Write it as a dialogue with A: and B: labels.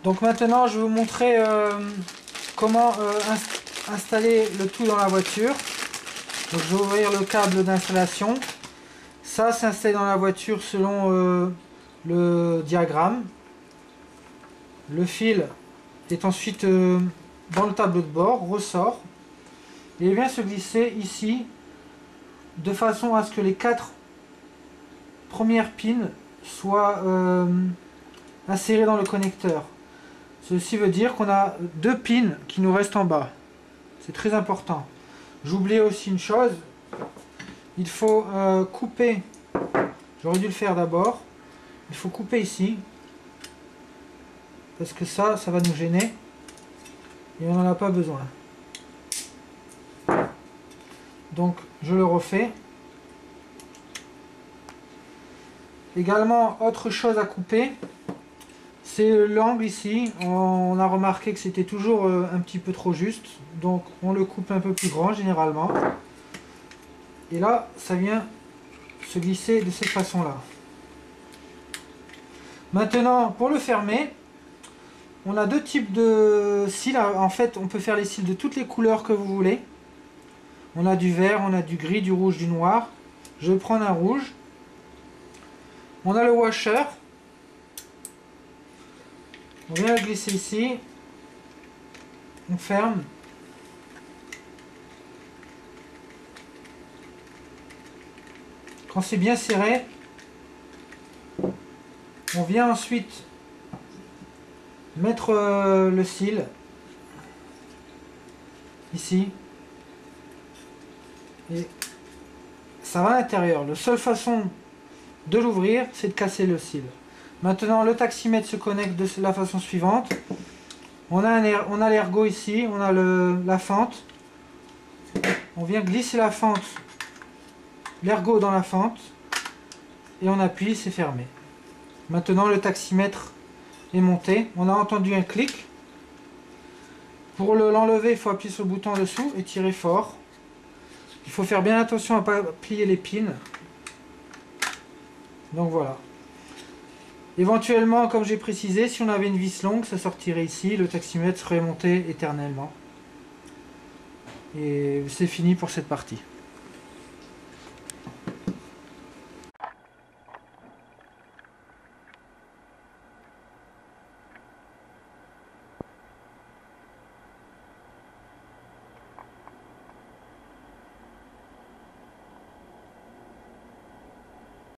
A: Donc maintenant je vais vous montrer comment installer le tout dans la voiture. Donc je vais ouvrir le câble d'installation. Ça c'est installé dans la voiture selon le diagramme. Le fil est ensuite dans le tableau de bord, ressort. Et il vient se glisser ici de façon à ce que les 4 premières pins soient insérées dans le connecteur. Ceci veut dire qu'on a 2 pins qui nous restent en bas. C'est très important. J'oubliais aussi une chose. Il faut couper. J'aurais dû le faire d'abord. Il faut couper ici. Parce que ça va nous gêner. Et on n'en a pas besoin. Donc je le refais. Également, autre chose à couper, c'est l'angle ici. On a remarqué que c'était toujours un petit peu trop juste. Donc on le coupe un peu plus grand généralement. Et là, ça vient se glisser de cette façon-là. Maintenant, pour le fermer, on a 2 types de cils. En fait, on peut faire les cils de toutes les couleurs que vous voulez. On a du vert, on a du gris, du rouge, du noir. Je vais prendre un rouge. On a le washer. On vient le glisser ici. On ferme. Quand c'est bien serré, on vient ensuite mettre le cil ici. Et ça va à l'intérieur. La seule façon de l'ouvrir, c'est de casser le cil. Maintenant, le taximètre se connecte de la façon suivante. On a l'ergot ici, on a la fente. On vient glisser la fente, l'ergot dans la fente, et on appuie, c'est fermé. Maintenant, le taximètre est monté. On a entendu un clic. Pour l'enlever, il faut appuyer sur le bouton en dessous et tirer fort. Il faut faire bien attention à ne pas plier les pins. Donc voilà. Éventuellement, comme j'ai précisé, si on avait une vis longue, ça sortirait ici. Le taximètre serait monté éternellement. Et c'est fini pour cette partie.